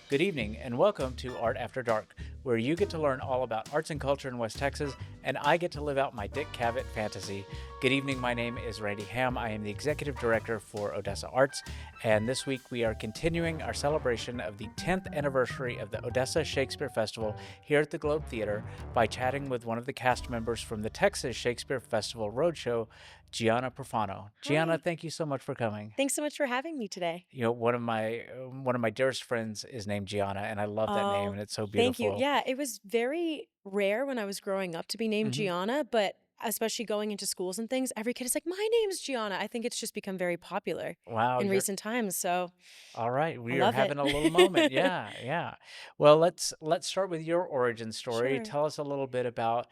Good evening, and welcome to Art After Dark, where you get to learn all about arts and culture in West Texas, and I get to live out my Dick Cavett fantasy. Good evening, my name is Randy Ham. I am the Executive Director for Odessa Arts, and this week we are continuing our celebration of the 10th anniversary of the Odessa Shakespeare Festival here at the Globe Theater by chatting with one of the cast members from the Texas Shakespeare Festival Roadshow, Gianna Porfano. Gianna, Hi. thank you so much for coming. Thanks so much for having me today. One of my dearest friends is named Gianna, and I love that name, Oh, and it's so thank you. beautiful. Yeah, it was very rare when I was growing up to be named Hmm. Gianna, but especially going into schools and things, every kid is like, "My name's Gianna." I think it's just become very popular Wow, in you're recent times, so all right. I We are love it. having a little moment. Yeah, yeah. Well, let's start with your origin story. Sure. Tell us a little bit about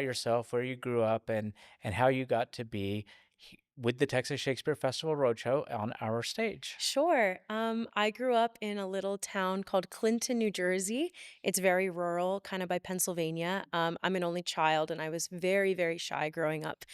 yourself, where you grew up, and how you got to be with the Texas Shakespeare Festival Roadshow on our stage. Sure. I grew up in a little town called Clinton, New Jersey. It's very rural, kind of by Pennsylvania. I'm an only child, and I was very, very shy growing up.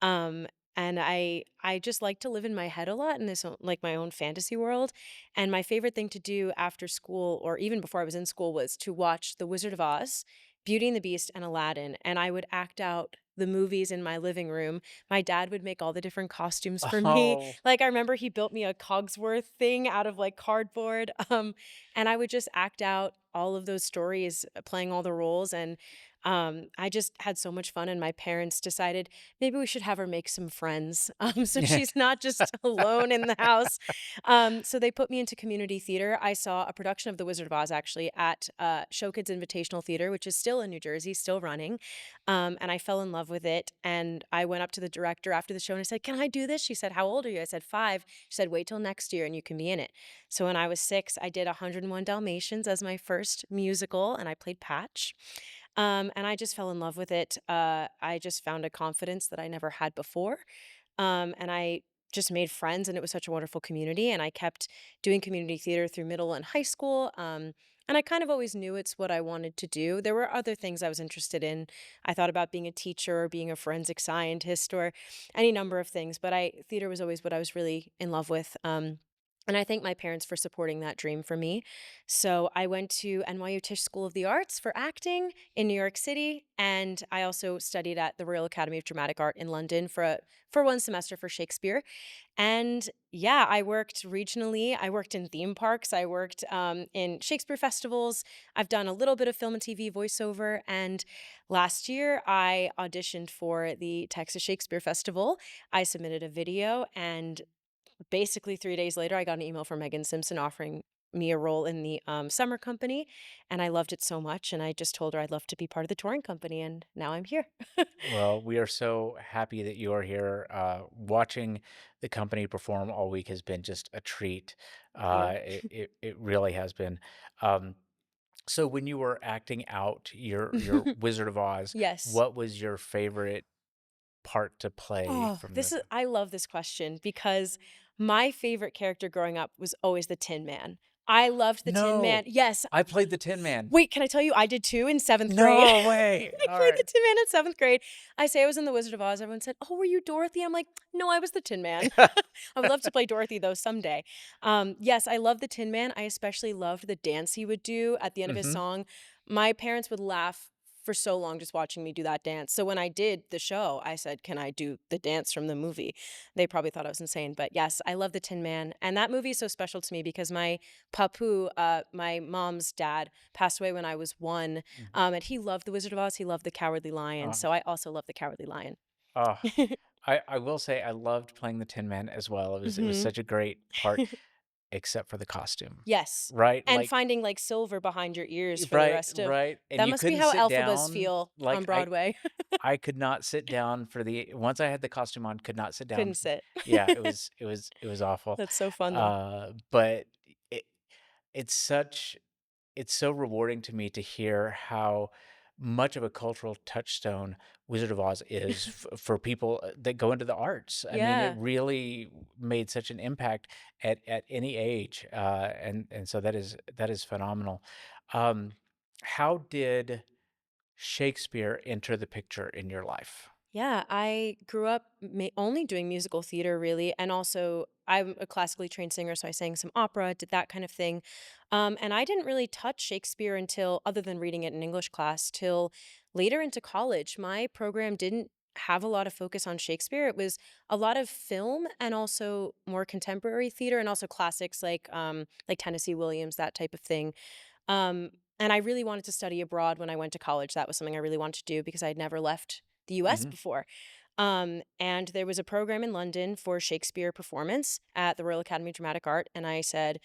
Um, and I just like to live in my head a lot in like my own fantasy world. And my favorite thing to do after school, or even before I was in school, was to watch The Wizard of Oz, Beauty and the Beast, and Aladdin. And I would act out the movies in my living room. My dad would make all the different costumes for me. Oh, Like, I remember he built me a Cogsworth thing out of, like, cardboard, and I would just act out all of those stories, playing all the roles, and, I just had so much fun, and my parents decided maybe we should have her make some friends, so she's not just alone in the house. So they put me into community theater. I saw a production of The Wizard of Oz, actually, at, Show Kids Invitational Theater, which is still in New Jersey, still running, and I fell in love with it. And I went up to the director after the show and I said, "Can I do this?" She said, "How old are you?" I said, 5. She said, "Wait till next year and you can be in it." So when I was 6, I did 101 Dalmatians as my first musical and I played Patch. And I just fell in love with it. I just found a confidence that I never had before. And I just made friends, and it was such a wonderful community. And I kept doing community theater through middle and high school. And I kind of always knew it's what I wanted to do. There were other things I was interested in. I thought about being a teacher or being a forensic scientist or any number of things, but I theater was always what I was really in love with. And I thank my parents for supporting that dream for me. So I went to NYU Tisch School of the Arts for acting in New York City, and I also studied at the Royal Academy of Dramatic Art in London for 1 semester for Shakespeare. And yeah, I worked regionally. I worked in theme parks. I worked in Shakespeare festivals. I've done a little bit of film and TV voiceover. And last year, I auditioned for the Texas Shakespeare Festival. I submitted a video, and basically 3 days later, I got an email from Megan Simpson offering me a role in the summer company. And I loved it so much. And I just told her I'd love to be part of the touring company. And now I'm here. well, we are so happy that you are here. Watching the company perform all week has been just a treat. Thank you. It really has been. Um, so when you were acting out your Wizard of Oz, Yes. what was your favorite part to play Oh, from the? I love this question because my favorite character growing up was always the Tin Man. I loved the Tin Man. No, Yes. I played the Tin Man. Wait, can I tell you I did too in 7th grade? No way. I All played the right. Tin Man in 7th grade. I say I was in The Wizard of Oz. Everyone said, "Oh, were you Dorothy?" I'm like, "No, I was the Tin Man." I would love to play Dorothy though someday. Yes, I love the Tin Man. I especially loved the dance he would do at the end of his Hmm. song. My parents would laugh for so long just watching me do that dance. So when I did the show, I said, "Can I do the dance from the movie?" They probably thought I was insane, but yes, I love the Tin Man. And that movie is so special to me because my papu, my mom's dad, passed away when I was 1. And he loved The Wizard of Oz. He loved The Cowardly Lion. Oh, So I also love The Cowardly Lion. oh. I will say I loved playing the Tin Man as well. It was Hmm. such a great part, except for the costume, Yes. right? And Like, finding like silver behind your ears for the right, rest of right, and that you must be couldn't how sit Elphabas down. feel on Like Broadway. I could not sit down for the once I had the costume on, could not sit down. Couldn't sit. Yeah, it was awful. That's so fun though. But it it's such it's so rewarding to me to hear how much of a cultural touchstone Wizard of Oz is for people that go into the arts. I mean, it Yeah. really made such an impact at any age, and so that is phenomenal. Um, how did Shakespeare enter the picture in your life? Yeah, I grew up only doing musical theater, really. And also, I'm a classically trained singer, so I sang some opera, did that kind of thing. And I didn't really touch Shakespeare until, other than reading it in English class, till later into college. My program didn't have a lot of focus on Shakespeare. It was a lot of film and also more contemporary theater and also classics like Tennessee Williams, that type of thing. Um, and I really wanted to study abroad when I went to college. That was something I really wanted to do because I'd never left the US Hmm. before. And there was a program in London for Shakespeare performance at the Royal Academy of Dramatic Art. And I said,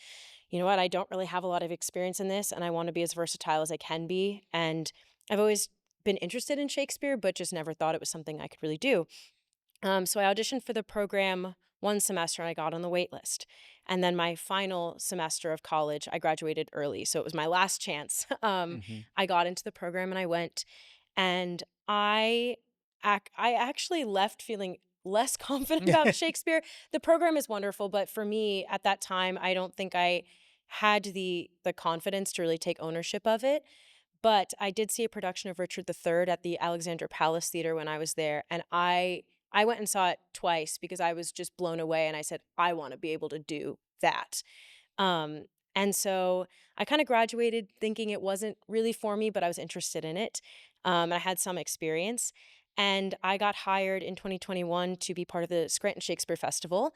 you know what, I don't really have a lot of experience in this, and I want to be as versatile as I can be. And I've always been interested in Shakespeare, but just never thought it was something I could really do. So I auditioned for the program one semester and I got on the wait list. And then my final semester of college, I graduated early. So it was my last chance. Hmm. I got into the program and I went, and I actually left feeling less confident about Shakespeare. The program is wonderful, but for me at that time, I don't think I had the confidence to really take ownership of it. But I did see a production of Richard III at the Alexandra Palace Theater when I was there, and I went and saw it twice because I was just blown away, and I said, "I wanna be able to do that." Um, and so I kinda graduated thinking it wasn't really for me, but I was interested in it. I had some experience, and I got hired in 2021 to be part of the Scranton Shakespeare Festival.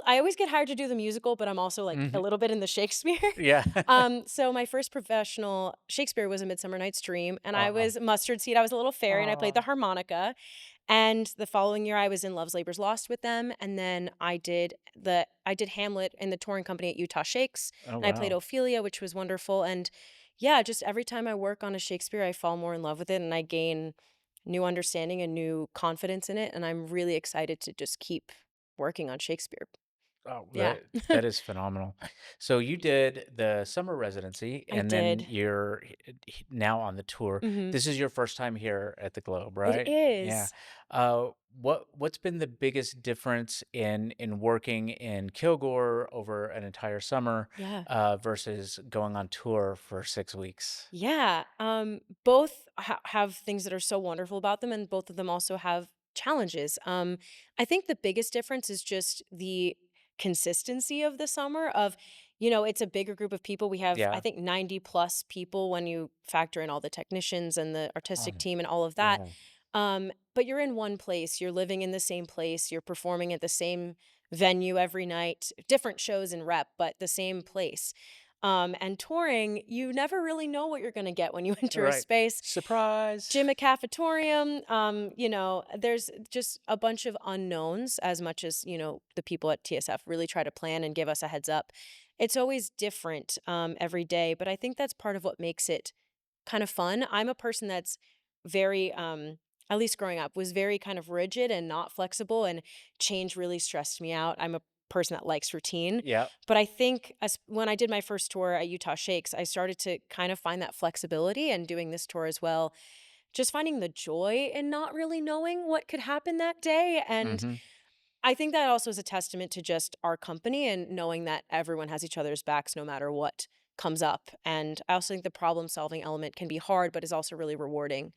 I always get hired to do the musical, but I'm also, like, a Hmm. little bit in the Shakespeare. Yeah. So my first professional Shakespeare was A Midsummer Night's Dream, and I Uh, was Mustard Seed. I was a little fairy, and I played uh, the harmonica. And the following year, I was in Love's Labor's Lost with them, and then I did Hamlet in the touring company at Utah Shakes, oh, and I played wow. Ophelia, which was wonderful. And yeah, just every time I work on a Shakespeare, I fall more in love with it, and I gain new understanding and new confidence in it. And I'm really excited to just keep working on Shakespeare. Oh, Yeah, that is phenomenal. So you did the summer residency, I and then did. you're now on the tour. Hmm. This is your first time here at the Globe, It right? Yeah. is. What's been the biggest difference in working in Kilgore over an entire summer, Yeah. versus going on tour for 6 weeks? Yeah, both have things that are so wonderful about them, and both of them also have challenges. I think the biggest difference is just the consistency of the summer. It's a bigger group of people. We have, I Yeah. think, 90 plus people when you factor in all the technicians and the artistic Um, team and all of that. yeah. But you're in one place. You're living in the same place. You're performing at the same venue every night. Different shows in rep, but the same place. And touring, you never really know what you're going to get when you enter a Right. space. Surprise. Gym at cafetorium, there's just a bunch of unknowns as much as, the people at TSF really try to plan and give us a heads up. It's always different every day, but I think that's part of what makes it kind of fun. I'm a person that's very, at least growing up, was very kind of rigid and not flexible, and change really stressed me out. I'm a person that likes routine. Yeah. But I think when I did my first tour at Utah Shakes, I started to kind of find that flexibility, and doing this tour as well, just finding the joy in not really knowing what could happen that day. And Hmm. I think that also is a testament to just our company and knowing that everyone has each other's backs no matter what comes up. And I also think the problem solving element can be hard, but is also really rewarding.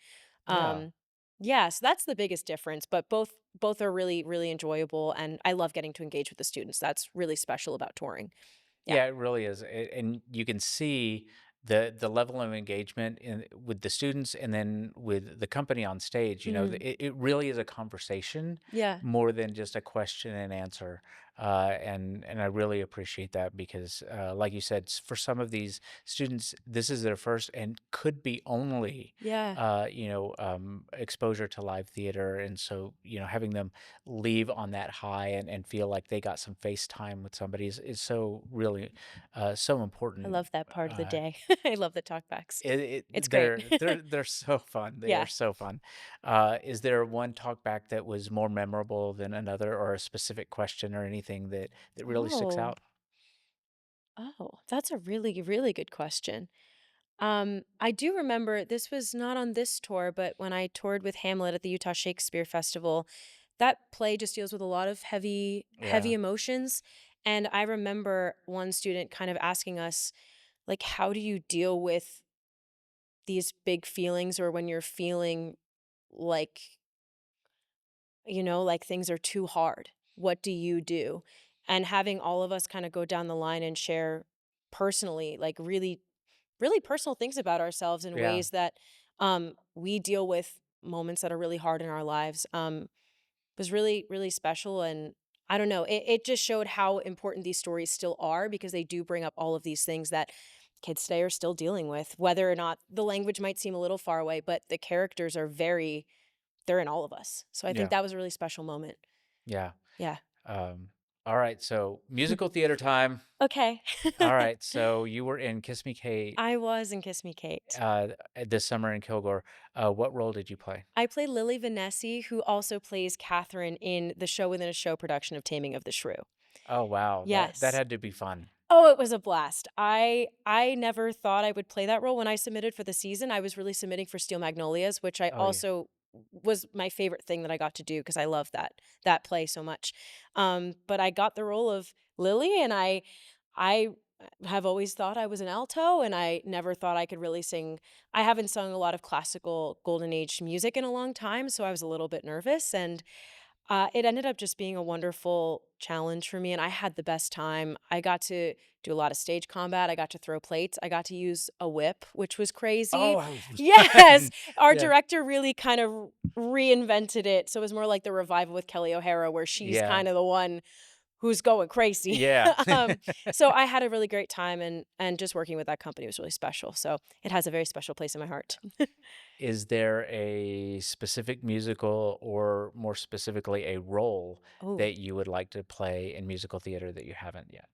Yeah. Um, yeah, so that's the biggest difference. But both are really, really enjoyable, and I love getting to engage with the students. That's really special about touring. Yeah. Yeah, it really is, and you can see the level of engagement in with the students, and then with the company on stage. Mhm. It really is a conversation Yeah. more than just a question and answer, and I really appreciate that because, like you said, for some of these students, this is their first and could be only. Yeah. Exposure to live theater, and so having them leave on that high and feel like they got some face time with somebody is so really so I important. love that part of the Uh, day. I love the talkbacks. It's great. they're so fun. They are Yeah. so fun. Is there one talk back that was more memorable than another, or a specific question or anything that really sticks Oh. out? Oh, that's a really, really good question. I do remember this was not on this tour, but when I toured with Hamlet at the Utah Shakespeare Festival, that play just deals with a lot of heavy, heavy Yeah. emotions. And I remember one student kind of asking us, like, how do you deal with these big feelings, or when you're feeling like like things are too hard. What do you do? And having all of us kind of go down the line and share personally, like really, really personal things about ourselves in Yeah. ways that we deal with moments that are really hard in our lives was really, really special. And I don't know, it just showed how important these stories still are because they do bring up all of these things that kids today are still dealing with, whether or not the language might seem a little far away, but the characters are they're in all of us. So I think Yeah. that was a really special moment. Yeah. Yeah. Um, all right. So musical theater time. Okay. All right. So you were in Kiss Me Kate I was in Kiss Me Kate. uh, this summer in Kilgore. What role did you play? I play Lily Vanessa, who also plays Catherine in the show within a show production of Taming of the Shrew. Oh wow, that Yes. had to be fun. Oh, it was a blast. I never thought I would play that role when I submitted for the season. I was really submitting for Steel Magnolias, which I Oh yeah. also was my favorite thing that I got to do because I love that play so much. But I got the role of Lily, and I have always thought I was an alto, and I never thought I could really sing. I haven't sung a lot of classical golden age music in a long time, so I was a little bit nervous, and it ended up just being a wonderful challenge for me, and I had the best time. I got to do a lot of stage combat. I got to throw plates. I got to use a whip, which was crazy. Oh, it was Yes, fun. our Yeah. director really kind of reinvented it. So it was more like the revival with Kelly O'Hara, where she's Yeah. kind of the one who's going crazy. Yeah. So I had a really great time, and just working with that company was really special. So it has a very special place in my heart. Is there a specific musical or more specifically a role Oh. that you would like to play in musical theater that you haven't yet?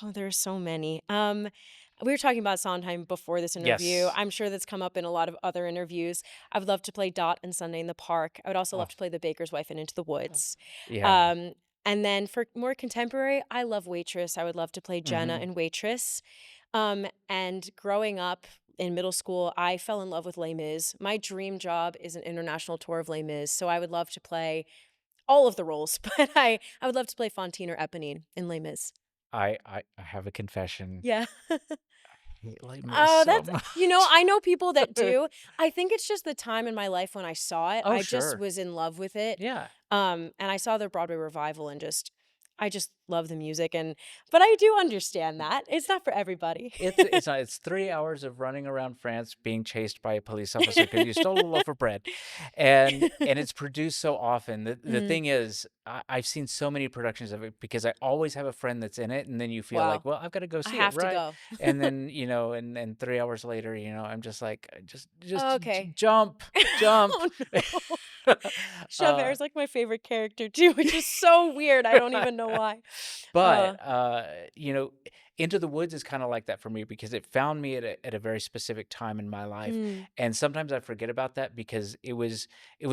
Oh, there's so many. We were talking about Sondheim before this interview. Yes. I'm sure that's come up in a lot of other interviews. I would love to play Dot and Sunday in the Park. I would also Oh, love to play the Baker's Wife in Into the Woods. yeah. Um, and then for more contemporary, I love Waitress. I would love to play Jenna Mhm. in Waitress. And growing up in middle school, I fell in love with Les Mis. My dream job is an international tour of Les Mis, so I would love to play all of the roles, but I would love to play Fantine or Eponine in Les Mis. I have a confession. Yeah. I hate Les Mis Oh, so much. I know people that do. I think it's just the time in my life when I saw it. Oh, I just sure. was in love with it. Yeah. And I saw the Broadway revival and I just love the music, but I do understand that. It's not for everybody. It's not, it's 3 hours of running around France being chased by a police officer because you stole a loaf of bread, and it's produced so often. The Mm, thing is, I've seen so many productions of it because I always have a friend that's in it, and then you feel like, wow. "Well, I've gotta go I see it, have to right?" go. And then, and 3 hours later, I'm just like, "Just j Okay. jump, jump." Oh no. Uh Chavert's like my favorite character too, which is so weird. I don't even know why. Uh, But, Into the Woods is kinda like that for me because it found me at a very specific time in my life, mm, and sometimes I forget about that because it was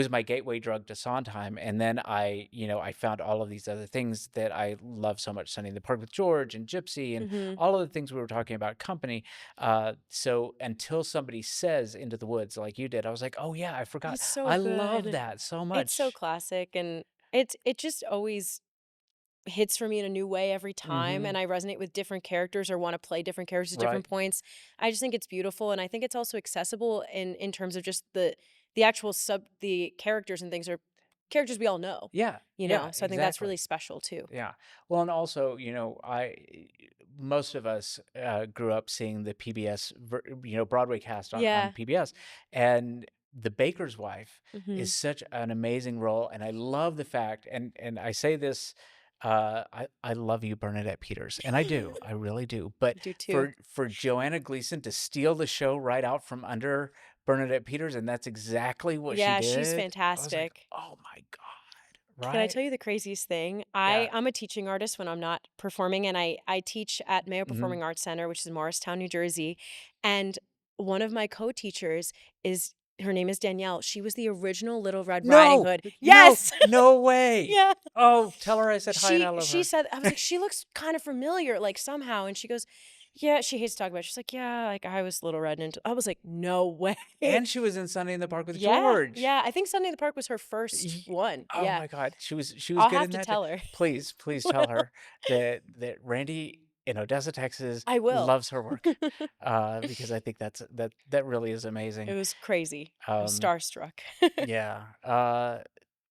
my gateway drug to Sondheim, and then I found all of these other things that I love so much, Sunny in the Park with George and Gypsy and mhm. all of the things we were talking about, Company, so until somebody says Into the Woods like you did, I was like, "Oh, yeah, I forgot." It's so I love good. that so It's so much. classic, and it just always hits for me in a new way every time, and Mhm. I resonate with different characters or want to play different characters at Right. different points. I just think it's beautiful, and I think it's also accessible in terms of just the actual the characters and things are characters we all know, Yeah, yeah, So I think that's really exactly. special too. Yeah. Well, and also, I most of us grew up seeing the PBS, Broadway cast on Yeah. PBS, and the Baker's Wife Mhm. is such an amazing role, and I love the fact, and I say this, I love you, Bernadette Peters, and I do, I really do. But I do too. for Joanna Gleason to steal the show right out from under Bernadette Peters, and that's exactly what she Yeah, she's did. I was like, fantastic. oh my God, Can I right? tell you the craziest thing? Yeah. I'm a teaching artist when I'm not performing, and I teach at Mayo Hmm. Performing Arts Center, which is in Morristown, New Jersey. And one of my co-teachers is her name is Danielle. She was the original Little Red Riding No, Hood. no, Yes. no way. Yeah. Oh, tell her I said hi and I love She her. said I was like, "She looks kind of familiar, like, somehow." And she goes, "Yeah," she hates to talk about it. She's like, "Yeah, like, I was Little Red." And I was like, "No way." And she was in Sunday in the Park with Yeah, George. yeah. I think Sunday in the Park was her first Ye one. Oh Yeah. my God, she was I'll good have in to that too. tell her. Please, please tell her that Randy in Odessa, Texas I will. loves her work, because I think that really is It amazing. was crazy. I was Um, starstruck. yeah,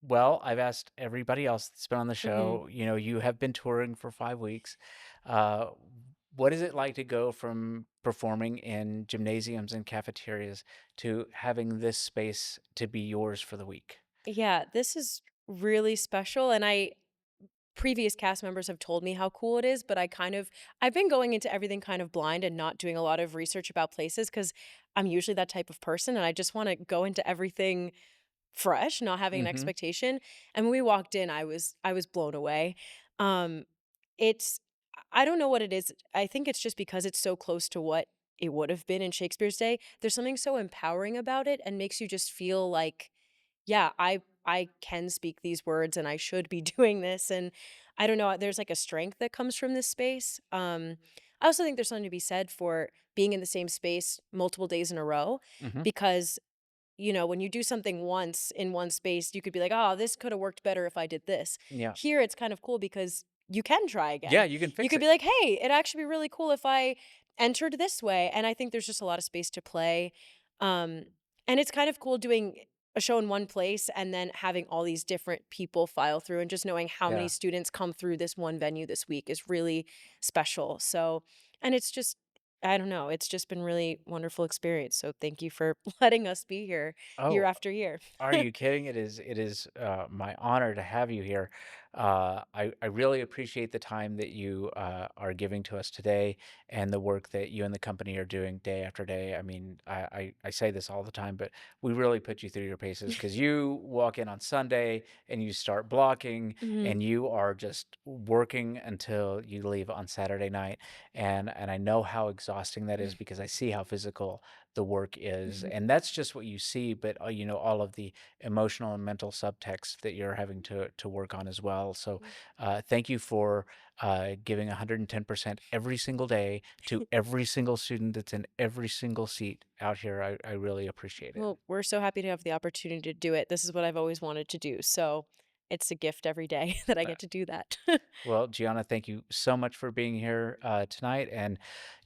Well, I've asked everybody else that's been on the Mhm. show, you have been touring for 5 weeks. Uh, what is it like to go from performing in gymnasiums and cafeterias to having this space to be yours for the week? Yeah, this is really special, and I previous cast members have told me how cool it is, but I've been going into everything kind of blind and not doing a lot of research about places because 'cause I'm usually that type of person, and I just wanna go into everything fresh, not having an Mhm. expectation, and when we walked in, I was blown away. Um, it's I don't know what it is. I think it's just because it's so close to what it would have been in Shakespeare's day. There's something so empowering about it and makes you just feel like, yeah, I can speak these words and I should be doing this, and I don't know, there's like a strength that comes from this space. I also think there's something to be said for being in the same space multiple days in a row Mhm. because when you do something once in one space, you could be like, "Oh, this could have worked better if I did this." Yeah. Here, it's kind of cool because you can try Yeah, again. you can You fix could it. be like, "Hey, it'd actually be really cool if I entered this way." And I think there's just a lot of space to play. Um, and it's kind of cool doing a show in one place and then having all these different people file through and just knowing how many Yeah. students come through this one venue this week is really special. So, and it's just I don't know, it's just been really wonderful experience. So thank you for letting us be here year Oh, after year. are you kidding? It is my honor to have you here. I really appreciate the time that you are giving to us today and the work that you and the company are doing day after day. I mean, I say this all the time, but we really put you through your paces because you walk in on Sunday and you start blocking Mhm. and you are just working until you leave on Saturday night. And I know how exhausting that is because I see how physical the work is, Mhm. and that's just what you see, but all of the emotional and mental subtext that you're having to work on as well. So thank you for giving 110% every single day to every single student that's in every single seat out here. I really appreciate it. Well, we're so happy to have the opportunity to do it. This is what I've always wanted to do. So it's a gift every day that I Uh, get to do that. Well, Gianna, thank you so much for being here tonight, and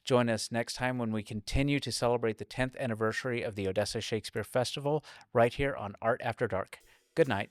join us next time when we continue to celebrate the 10th anniversary of the Odessa Shakespeare Festival right here on Art After Dark. Good night.